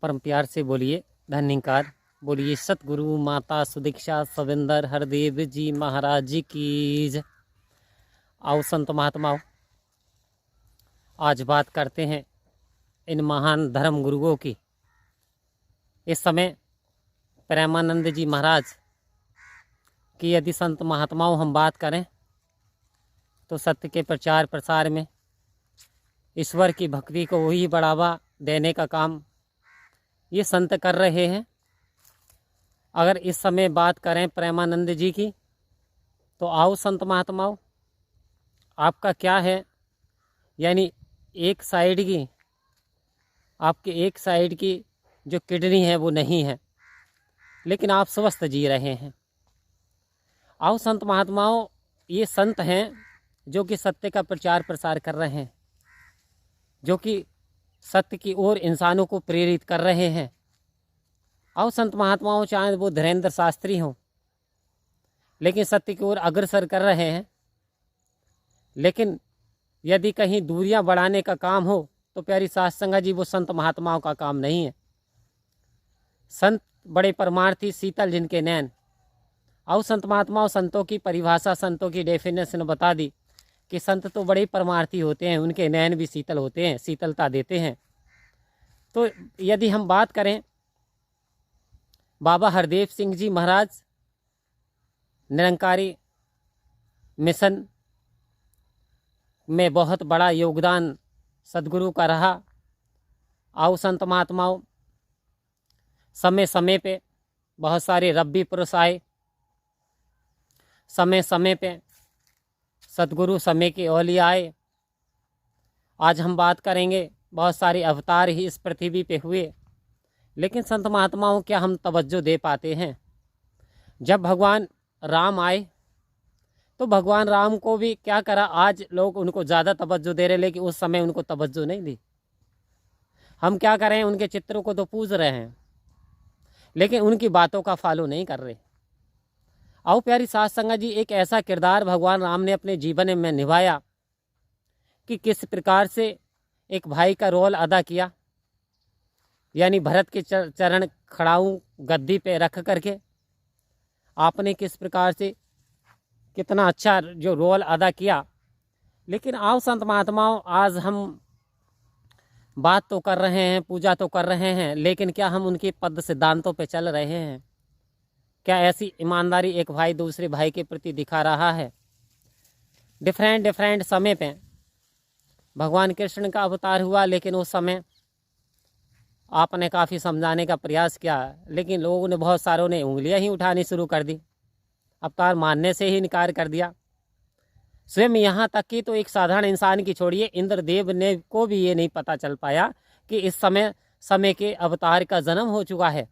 परम प्यार से बोलिए धन्यकार। बोलिए सतगुरु माता सुदीक्षा सविंदर हरदेव जी महाराज जी की जय। आओ संत महात्माओं, आज बात करते हैं इन महान धर्म गुरुओं की। इस समय प्रेमानंद जी महाराज की यदि संत महात्माओं हम बात करें तो सत्य के प्रचार प्रसार में ईश्वर की भक्ति को वही बढ़ावा देने का काम ये संत कर रहे हैं। अगर इस समय बात करें प्रेमानंद जी की तो आओ संत महात्माओं, आपका क्या है, यानी एक साइड की आपके एक साइड की जो किडनी है वो नहीं है, लेकिन आप स्वस्थ जी रहे हैं। आओ संत महात्माओं, ये संत हैं जो कि सत्य का प्रचार प्रसार कर रहे हैं, जो कि सत्य की ओर इंसानों को प्रेरित कर रहे हैं। आओ संत महात्माओं, चाहे वो धीरेन्द्र शास्त्री हों, लेकिन सत्य की ओर अग्रसर कर रहे हैं। लेकिन यदि कहीं दूरियां बढ़ाने का काम हो तो प्यारी सास संगा जी वो संत महात्माओं का काम नहीं है। संत बड़े परमार्थी शीतल जिनके नैन। आओ संत महात्माओं, संतों की परिभाषा, संतों की डेफिनेशन बता दी कि संत तो बड़े परमार्थी होते हैं, उनके नैन भी शीतल होते हैं, शीतलता देते हैं। तो यदि हम बात करें बाबा हरदेव सिंह जी महाराज निरंकारी मिशन में बहुत बड़ा योगदान सदगुरु का रहा। आओ संत महात्माओं, समय समय पे बहुत सारे रब्बी पुरुष आए, समय समय पे सतगुरु समय के औलिया आए। आज हम बात करेंगे बहुत सारे अवतार ही इस पृथ्वी पे हुए, लेकिन संत महात्माओं क्या हम तवज्जो दे पाते हैं? जब भगवान राम आए तो भगवान राम को भी क्या करा, आज लोग उनको ज़्यादा तवज्जो दे रहे, लेकिन उस समय उनको तवज्जो नहीं दी। हम क्या करें, उनके चित्रों को तो पूज रहे हैं, लेकिन उनकी बातों का फॉलो नहीं कर रहे। आओ प्यारी सास संगत जी, एक ऐसा किरदार भगवान राम ने अपने जीवन में निभाया कि किस प्रकार से एक भाई का रोल अदा किया, यानी भरत के चरण खड़ाऊं गद्दी पे रख करके आपने किस प्रकार से कितना अच्छा जो रोल अदा किया। लेकिन आओ संत महात्माओं, आज हम बात तो कर रहे हैं, पूजा तो कर रहे हैं, लेकिन क्या हम उनके पद सिद्धांतों पे चल रहे हैं? क्या ऐसी ईमानदारी एक भाई दूसरे भाई के प्रति दिखा रहा है? डिफरेंट समय पे भगवान कृष्ण का अवतार हुआ, लेकिन उस समय आपने काफ़ी समझाने का प्रयास किया, लेकिन लोगों ने बहुत सारों ने उंगलियां ही उठानी शुरू कर दी, अवतार मानने से ही इनकार कर दिया। स्वयं यहाँ तक कि तो एक साधारण इंसान की छोड़िए, इंद्रदेव ने को भी ये नहीं पता चल पाया कि इस समय के अवतार का जन्म हो चुका है।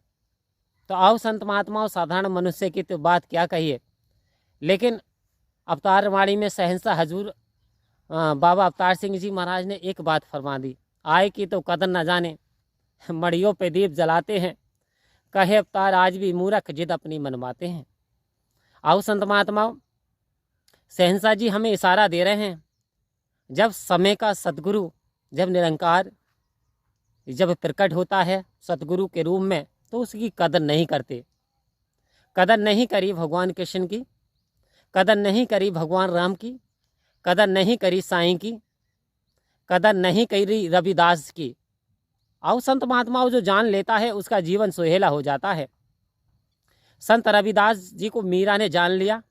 तो आओ संत महात्माओं, साधारण मनुष्य की तो बात क्या कहिए, लेकिन अवतारवाणी में सहंसा हजूर बाबा अवतार सिंह जी महाराज ने एक बात फरमा दी, आए की तो कदर न जाने, मड़ियों पे दीप जलाते हैं, कहे अवतार आज भी मूर्ख जिद अपनी मनवाते हैं। आओ संत महात्माओं, सहंसा जी हमें इशारा दे रहे हैं, जब समय का सदगुरु, जब निरंकार जब प्रकट होता है सतगुरु के रूप में, तो उसकी कदर नहीं करते। कदर नहीं करी भगवान कृष्ण की, कदर नहीं करी भगवान राम की, कदर नहीं करी साईं की, कदर नहीं करी रविदास की। आओ संत महात्माओं, जो जान लेता है उसका जीवन सुहेला हो जाता है। संत रविदास जी को मीरा ने जान लिया।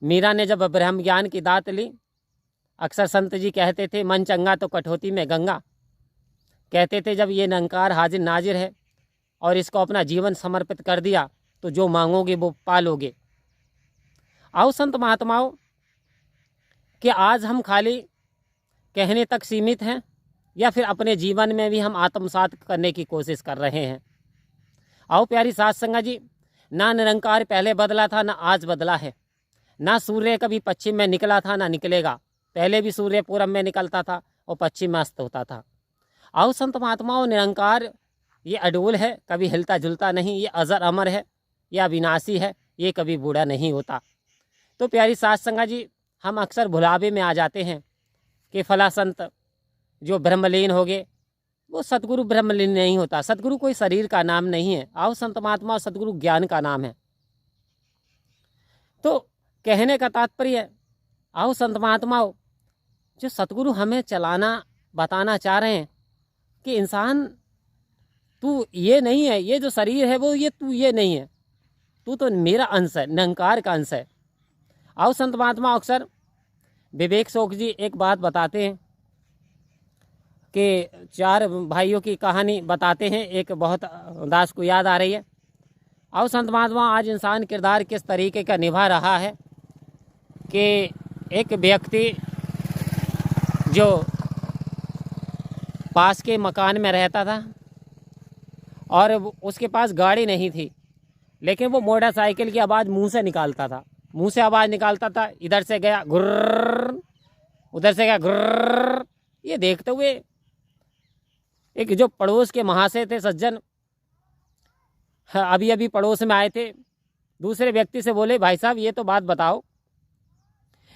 मीरा ने जब ब्रह्म ज्ञान की दात ली, अक्सर संत जी कहते थे मन चंगा तो कठौती में गंगा। कहते थे जब ये निरंकार हाजिर नाजिर है और इसको अपना जीवन समर्पित कर दिया तो जो मांगोगे वो पालोगे। आओ संत महात्माओं, कि आज हम खाली कहने तक सीमित हैं या फिर अपने जीवन में भी हम आत्मसात करने की कोशिश कर रहे हैं? आओ प्यारी सात संगा जी, ना निरंकार पहले बदला था ना आज बदला है, ना सूर्य कभी पश्चिम में निकला था ना निकलेगा। पहले भी सूर्य पूरब में निकलता था और पश्चिम में अस्त होता था। आओ संत महात्माओं, निरंकार ये अडोल है, कभी हिलता जुलता नहीं, ये अजर अमर है, यह अविनाशी है, ये कभी बूढ़ा नहीं होता। तो प्यारी सात संगा जी, हम अक्सर भुलावे में आ जाते हैं कि फला संत जो ब्रह्मलीन हो गए, वो सतगुरु ब्रह्मलीन नहीं होता। सतगुरु कोई शरीर का नाम नहीं है। आओ संत महात्मा, सतगुरु ज्ञान का नाम है। तो कहने का तात्पर्य, आओ संत महात्माओं, जो सतगुरु हमें चलाना बताना चाह रहे हैं कि इंसान तू ये नहीं है, ये जो शरीर है वो ये तू ये नहीं है, तू तो मेरा अंश है, निरंकार का अंश है। आओ संत महात्मा अक्सर विवेक शोक जी एक बात बताते हैं कि 4 भाइयों की कहानी बताते हैं, एक बहुत दास को याद आ रही है। आओ संत महात्मा, आज इंसान किरदार किस तरीके का निभा रहा है कि एक व्यक्ति जो पास के मकान में रहता था और उसके पास गाड़ी नहीं थी, लेकिन वो मोटरसाइकिल की आवाज़ मुंह से निकालता था, मुंह से आवाज़ निकालता था, इधर से गया गुर्र, उधर से गया गुर्र। ये देखते हुए एक जो पड़ोस के महाशय थे, सज्जन, अभी अभी पड़ोस में आए थे, दूसरे व्यक्ति से बोले, भाई साहब ये तो बात बताओ,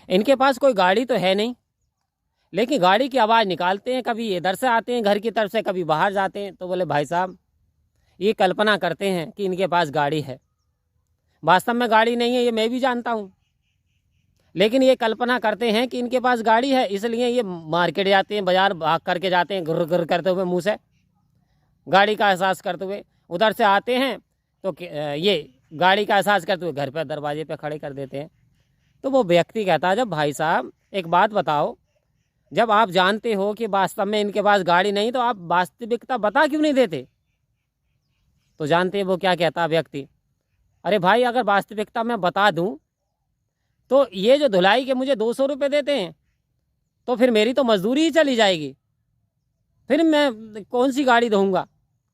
इनके पास कोई गाड़ी तो है नहीं, लेकिन गाड़ी की आवाज़ निकालते हैं, कभी इधर से आते हैं घर की तरफ से, कभी बाहर जाते हैं। तो बोले, भाई साहब ये कल्पना करते हैं कि इनके पास गाड़ी है, वास्तव में गाड़ी नहीं है, ये मैं भी जानता हूँ, लेकिन ये कल्पना करते हैं कि इनके पास गाड़ी है, इसलिए ये मार्केट जाते हैं, बाजार भाग करके जाते हैं, गुर्र गुर्र करते हुए, मुंह से गाड़ी का एहसास करते हुए। उधर से आते हैं तो ये गाड़ी का एहसास करते हुए घर पर दरवाजे पे खड़े कर देते हैं। तो वो व्यक्ति कहता है, जब भाई साहब एक बात बताओ, जब आप जानते हो कि वास्तव में इनके पास गाड़ी नहीं, तो आप वास्तविकता बता क्यों नहीं देते? तो जानते हैं वो क्या कहता व्यक्ति, अरे भाई अगर वास्तविकता मैं बता दूं तो ये जो धुलाई के मुझे 200 रुपये देते हैं, तो फिर मेरी तो मजदूरी ही चली जाएगी, फिर मैं कौन सी गाड़ी धोऊंगा?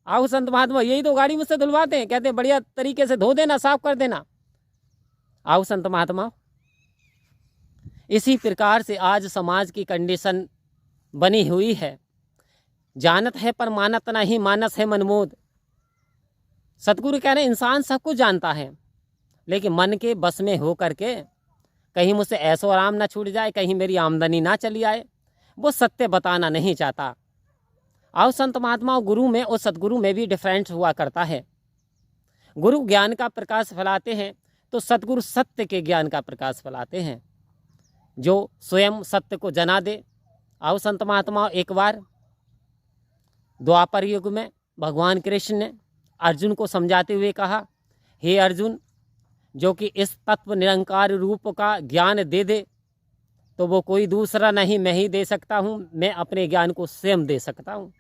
आओ संत महात्मा, यही तो गाड़ी मुझसे धुलवाते हैं, कहते हैं बढ़िया तरीके से धो देना, साफ कर देना। आओ संत महात्मा, इसी प्रकार से आज समाज की कंडीशन बनी हुई है। जानत है पर मानत नहीं, मानस है मनमोद। सतगुरु कह रहे हैं इंसान सब कुछ जानता है, लेकिन मन के बस में हो करके कहीं मुझसे ऐसो आराम ना छूट जाए, कहीं मेरी आमदनी ना चली आए, वो सत्य बताना नहीं चाहता। आओ संत महात्मा, गुरु में और सतगुरु में भी डिफरेंस हुआ करता है। गुरु ज्ञान का प्रकाश फैलाते हैं तो सतगुरु सत्य के ज्ञान का प्रकाश फैलाते हैं, जो स्वयं सत्य को जना दे। आओ संत महात्मा, एक बार द्वापर युग में भगवान कृष्ण ने अर्जुन को समझाते हुए कहा, हे अर्जुन, जो कि इस तत्व निरंकार रूप का ज्ञान दे दे तो वो कोई दूसरा नहीं, मैं ही दे सकता हूँ, मैं अपने ज्ञान को स्वयं दे सकता हूँ।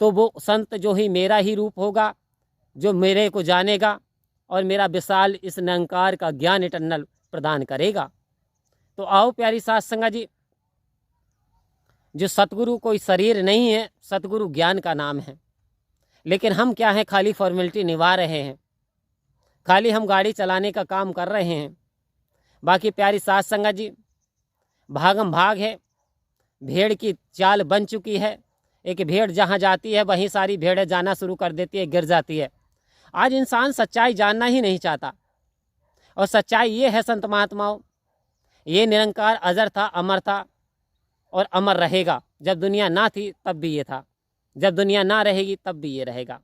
तो वो संत जो ही मेरा ही रूप होगा, जो मेरे को जानेगा और मेरा विशाल इस निरंकार का ज्ञान इटर्नल प्रदान करेगा। तो आओ प्यारी साथ संगत जी, जो सतगुरु कोई शरीर नहीं है, सतगुरु ज्ञान का नाम है। लेकिन हम क्या हैं, खाली फॉर्मेलिटी निभा रहे हैं, खाली हम गाड़ी चलाने का काम कर रहे हैं। बाकी प्यारी साथ संगत जी, भागम भाग है, भेड़ की चाल बन चुकी है। एक भेड़ जहाँ जाती है वहीं सारी भेड़ें जाना शुरू कर देती है, गिर जाती है। आज इंसान सच्चाई जानना ही नहीं चाहता, और सच्चाई ये है संत महात्माओं, ये निरंकार अजर था, अमर था और अमर रहेगा। जब दुनिया ना थी तब भी ये था, जब दुनिया ना रहेगी तब भी ये रहेगा।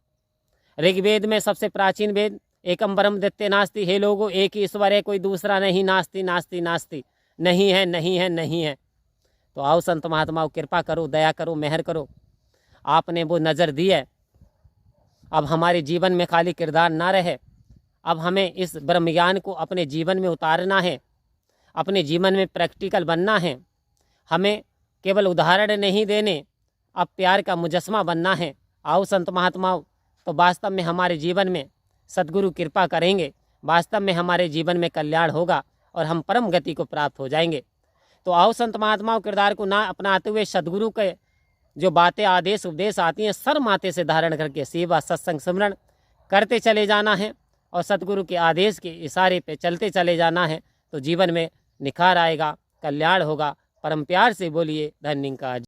ऋग्वेद में सबसे प्राचीन वेद, एकम ब्रह्म द्वितीय नास्ति, हे लोगों एक ही ईश्वर है, कोई दूसरा नहीं, नास्ति नास्ति नास्ति, नहीं है नहीं है नहीं है। तो आओ संत महात्माओं, कृपा करो, दया करो, मेहर करो। आपने वो नज़र दी है, अब हमारे जीवन में खाली किरदार ना रहे, अब हमें इस ब्रह्म ज्ञान को अपने जीवन में उतारना है, अपने जीवन में प्रैक्टिकल बनना है। हमें केवल उदाहरण नहीं देने, अब प्यार का मुजस्मा बनना है। आओ संत महात्माओं, तो वास्तव में हमारे जीवन में सद्गुरु कृपा करेंगे, वास्तव में हमारे जीवन में कल्याण होगा और हम परम गति को प्राप्त हो जाएंगे। तो आओ संत महात्माओं, किरदार को ना अपनाते हुए सद्गुरु के जो बातें, आदेश, उपदेश आती हैं, सर माथे से धारण करके सेवा, सत्संग, सिमरण करते चले जाना है और सद्गुरु के आदेश के इशारे पे चलते चले जाना है। तो जीवन में निखार आएगा, कल्याण होगा। परम प्यार से बोलिए धन्यवाद।